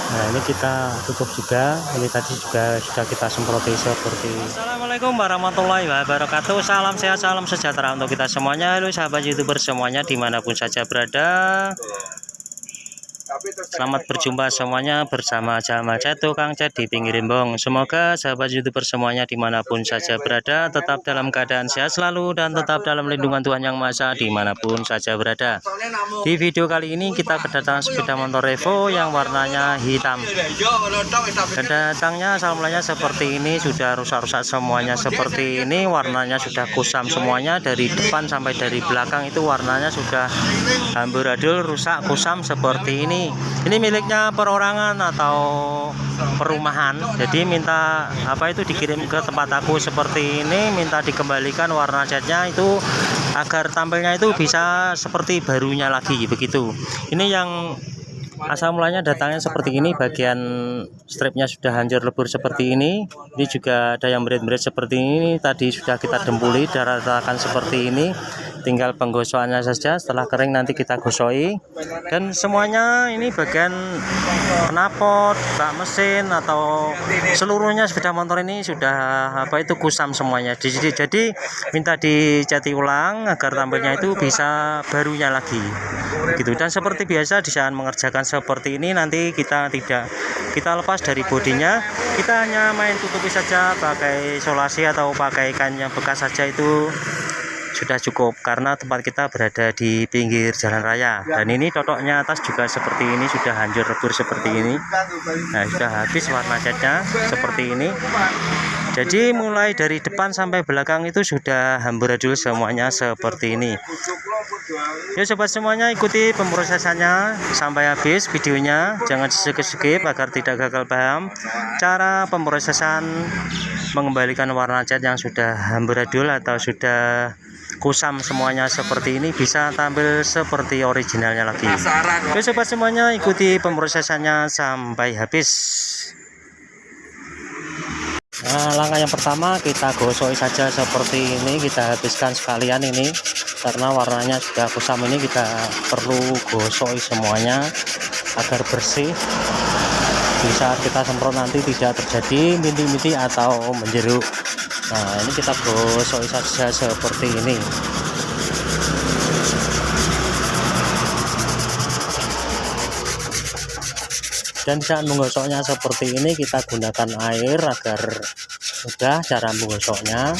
Nah ini kita tutup juga, ini tadi juga sudah kita semproti seperti. Assalamualaikum warahmatullahi wabarakatuh. Salam sehat, salam sejahtera untuk kita semuanya. Halo sahabat YouTuber semuanya dimanapun saja berada. Selamat berjumpa semuanya bersama Jamal Cat Tukang Cat di pinggir Rimbong. Semoga sahabat YouTuber semuanya dimanapun saja berada tetap dalam keadaan sehat selalu dan tetap dalam lindungan Tuhan Yang Maha Esa dimanapun saja berada. Di video kali ini kita kedatangan sepeda motor Revo yang warnanya hitam. Kedatangnya asal mulanya seperti ini, sudah rusak-rusak semuanya seperti ini, warnanya sudah kusam semuanya dari depan sampai dari belakang itu warnanya sudah amburadul, rusak, kusam seperti ini. Ini miliknya perorangan atau perumahan, jadi minta itu dikirim ke tempat aku seperti ini, minta dikembalikan warna catnya itu agar tampilnya itu bisa seperti barunya lagi begitu. Ini yang asal mulanya datangnya seperti ini, bagian stripnya sudah hancur lebur seperti ini juga ada yang berat-berat seperti ini, tadi sudah kita dempuli darah-darahkan seperti ini, tinggal penggosokannya saja. Setelah kering nanti kita gosoi, dan semuanya ini bagian knalpot, bak mesin atau seluruhnya sepeda motor ini sudah kusam semuanya. Jadi minta dicati ulang agar tampilnya itu bisa barunya lagi gitu. Dan seperti biasa di saat mengerjakan seperti ini nanti kita lepas dari bodinya, kita hanya main tutupi saja pakai isolasi atau pakai kain yang bekas saja, itu sudah cukup karena tempat kita berada di pinggir jalan raya. Dan ini totoknya atas juga seperti ini, sudah hancur lebur seperti ini. Nah, sudah habis warna catnya seperti ini. Jadi mulai dari depan sampai belakang itu sudah amburadul semuanya seperti ini. Ya sobat semuanya, ikuti pemrosesannya sampai habis videonya, jangan skip agar tidak gagal paham cara pemrosesan mengembalikan warna cat yang sudah amburadul atau sudah kusam semuanya seperti ini bisa tampil seperti originalnya lagi. Oke sobat semuanya, ikuti pemrosesannya sampai habis. Nah, langkah yang pertama kita gosok saja seperti ini, kita habiskan sekalian ini karena warnanya sudah kusam. Ini kita perlu gosok semuanya agar bersih. Di saat kita semprot nanti tidak terjadi bintik-bintik atau menjeruk. Nah, ini kita gosok saja seperti ini. Dan saat menggosoknya seperti ini kita gunakan air agar mudah cara menggosoknya.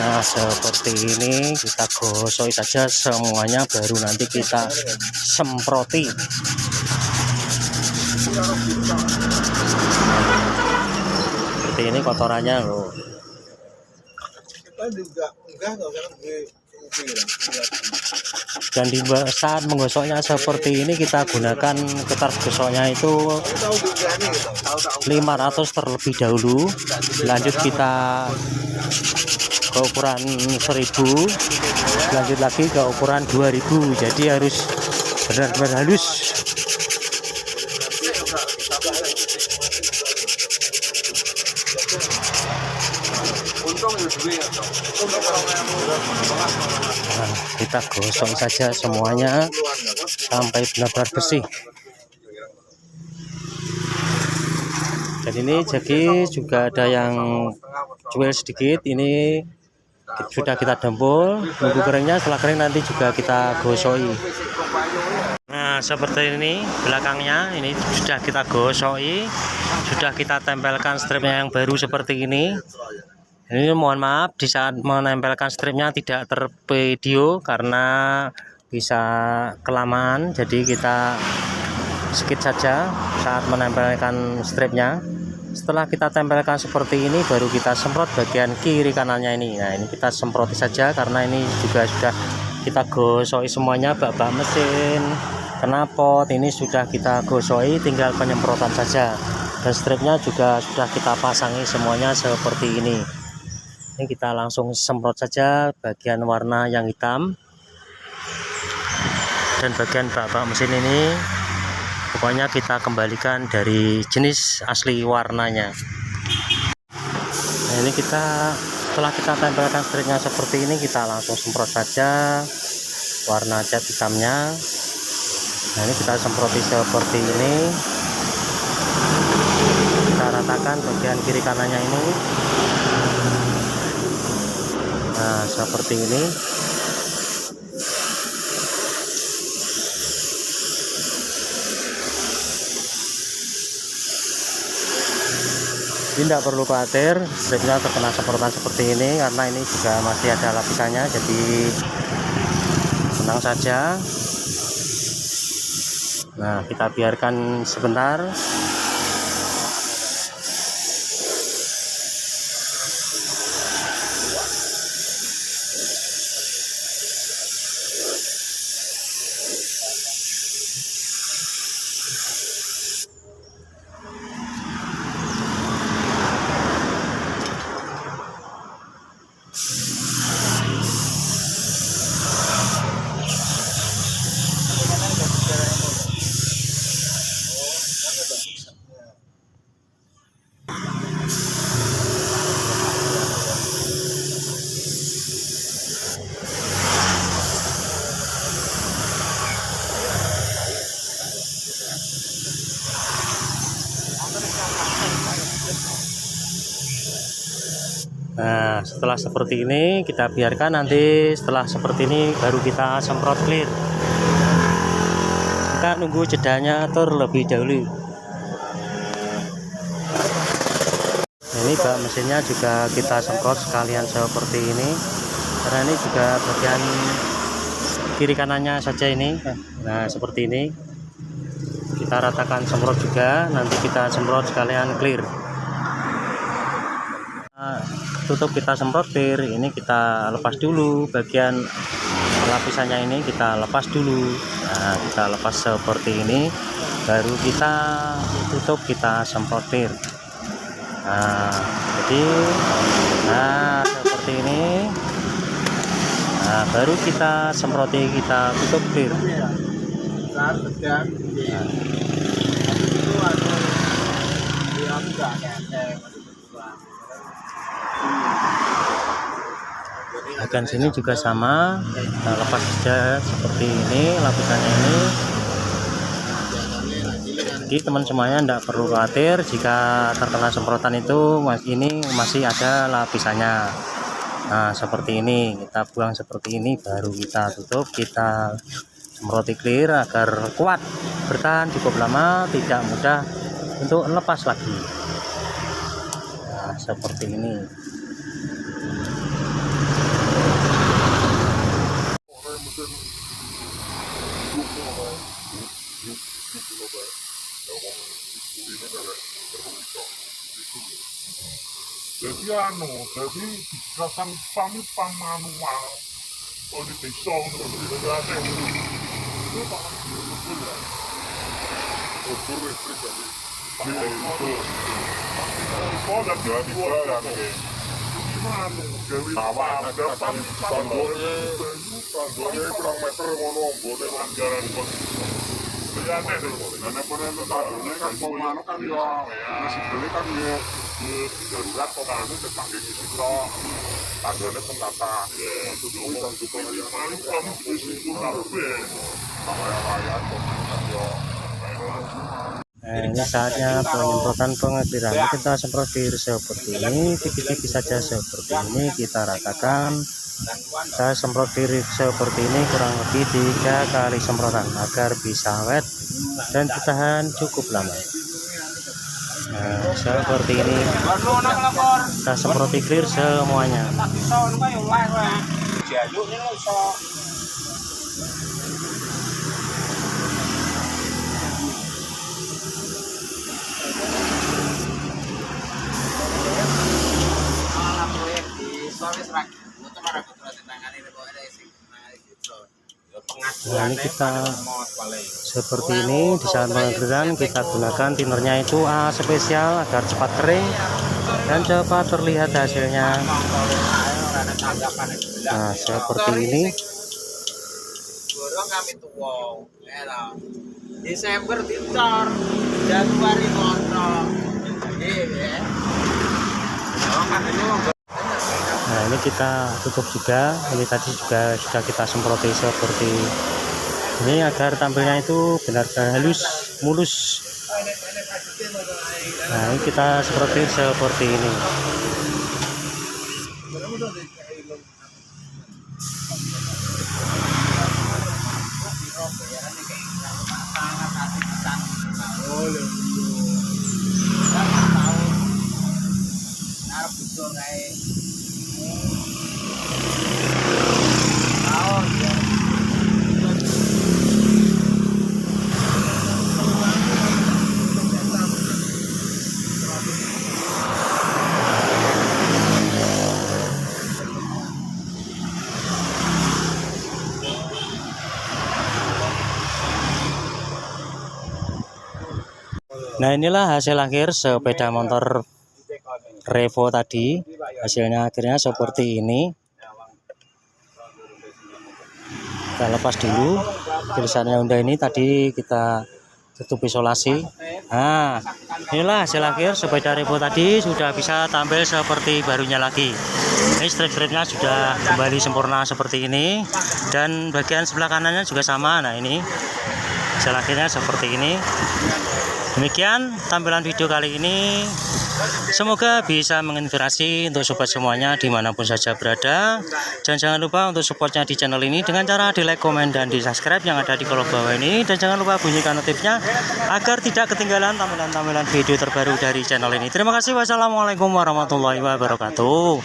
Nah, seperti ini kita gosok saja semuanya, baru nanti kita semproti. Seperti ini kotorannya loh. Dan di saat menggosoknya seperti ini kita gunakan ketar gosoknya itu 500 terlebih dahulu, lanjut kita ke ukuran 1000, lanjut lagi ke ukuran 2000, jadi harus benar-benar halus. Nah, kita gosok saja semuanya sampai benar-benar bersih. Dan ini jadi juga ada yang cuil sedikit, ini sudah kita dempul, nunggu keringnya. Setelah kering nanti juga kita gosoi. Nah, seperti ini belakangnya, ini sudah kita gosoi, sudah kita tempelkan stripnya yang baru seperti ini. Ini mohon maaf di saat menempelkan stripnya tidak tervideo karena bisa kelamaan, jadi kita skip saja saat menempelkan stripnya. Setelah kita tempelkan seperti ini baru kita semprot bagian kiri kanannya ini. Nah, ini kita semproti saja karena ini juga sudah kita gosoi semuanya, bak-bak mesin, knalpot ini sudah kita gosoi, tinggal penyemprotan saja. Dan stripnya juga sudah kita pasangi semuanya seperti ini. Ini kita langsung semprot saja bagian warna yang hitam, dan bagian bak-bak mesin ini pokoknya kita kembalikan dari jenis asli warnanya. Nah, ini kita setelah kita tempelkan stripnya seperti ini, kita langsung semprot saja warna cat hitamnya. Nah ini kita semproti seperti ini, kita ratakan bagian kiri kanannya ini. Nah seperti ini. Tidak perlu khawatir kita terkena semprotan seperti ini, karena ini juga masih ada lapisannya, jadi tenang saja. Nah kita biarkan sebentar. Nah setelah seperti ini kita biarkan, nanti setelah seperti ini baru kita semprot clear. Kita nunggu jedanya terlebih dahulu. Ini bak mesinnya juga kita semprot sekalian seperti ini, karena ini juga bagian kiri kanannya saja ini. Nah seperti ini kita ratakan semprot juga, nanti kita semprot sekalian clear. Tutup kita semprot clear, ini kita lepas dulu bagian lapisannya, ini kita lepas dulu. Nah kita lepas seperti ini, baru kita tutup, kita semprot clear. Nah jadi seperti ini. Nah baru kita semproti, kita tutup clear. Bagian sini juga sama, kita lepas saja seperti ini lapisannya ini. Jadi teman semuanya tidak perlu khawatir jika terkena semprotan itu ini masih ada lapisannya. Nah seperti ini kita buang seperti ini, baru kita tutup, kita semproti clear agar kuat, bertahan cukup lama, tidak mudah untuk lepas lagi. Nah seperti ini. Jadi jadi dikasang pamit manual, kalau di desa untuk berjalan itu pakai motor ya, motor listrik jadi pakai motor. Oh dan juga kan, gimana? Jadi ada pamit tanggulnya kurang meter ngono, boleh anggaran buat. Karena penentu tanggulnya kan pemanu kan ya, masih beli kan ya. Darurat pemanu terpakai di situ, tanggulnya penata. Untuk kamu di situ tapi, raya Nah, ini saatnya penyemprotan pengakhiran. Kita semprot seperti ini, tipis-tipis saja seperti ini, kita ratakan. Saya semprot diri seperti ini kurang lebih 3 kali semprotan agar bisa awet dan bertahan cukup lama. Nah seperti ini kita semproti clear semuanya. Nah ini kita seperti ini, di saat pengakhiran kita gunakan tinernya itu A spesial agar cepat kering dan cepat terlihat hasilnya. Nah seperti ini. Desember dicor, Januari kontrol. Nah ini kita tutup juga, ini tadi juga sudah kita semproti seperti Ini agar tampilnya itu benar-benar halus, mulus. Nah, ini kita seperti ini. Nah, inilah hasil akhir sepeda motor Revo tadi. Hasilnya akhirnya seperti ini. Kita lepas dulu tulisannya Honda ini, tadi kita tutup isolasi. Nah, inilah hasil akhir sepeda Revo tadi, sudah bisa tampil seperti barunya lagi. Ini strip-stripnya sudah kembali sempurna seperti ini, dan bagian sebelah kanannya juga sama. Nah, ini hasil akhirnya seperti ini. Demikian tampilan video kali ini. Semoga bisa menginspirasi untuk sobat semuanya dimanapun saja berada. Dan jangan lupa untuk supportnya di channel ini dengan cara di like, komen, dan di subscribe yang ada di kolom bawah ini. Dan jangan lupa bunyikan notifnya agar tidak ketinggalan tampilan-tampilan video terbaru dari channel ini. Terima kasih. Wassalamualaikum warahmatullahi wabarakatuh.